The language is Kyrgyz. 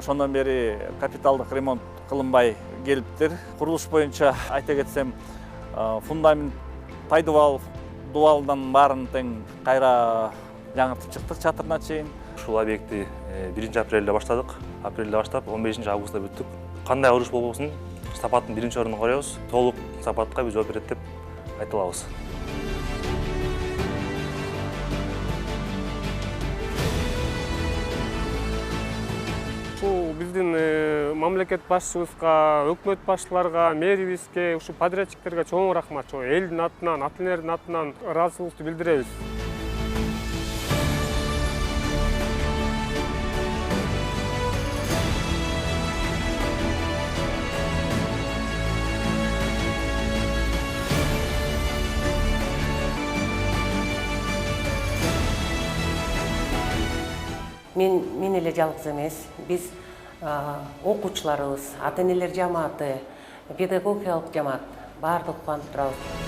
ошондон бери капиталдык ремонт кылынбай келиптир. Курулуш боюнча айта кетсем, фундамент пайдубал дубалдан баарын тең кайра жаңыртып чыктык чатырына чейин. Ушул объектти 1 апрелде баштадык. Апрелде баштап 15 августта бүттүк. Кандай уруш болбосун сапаттын 1 орунун коебуз. Толук сапатка биз жооп берет деп айта алабыз. Биздин мамлекет башчыбызга, өкмөт башчыларга, мэрибизге, ушу подрядчиктерге чоң рахмат. Элдин атынан, ата энелердин атынан ыраазычылыкты билдиребиз. Мен эле жалгыз эмес, биз окуучуларыбыз, ата энелер жамааты, педагогиялык жамаат баардыгы кубанып турабыз.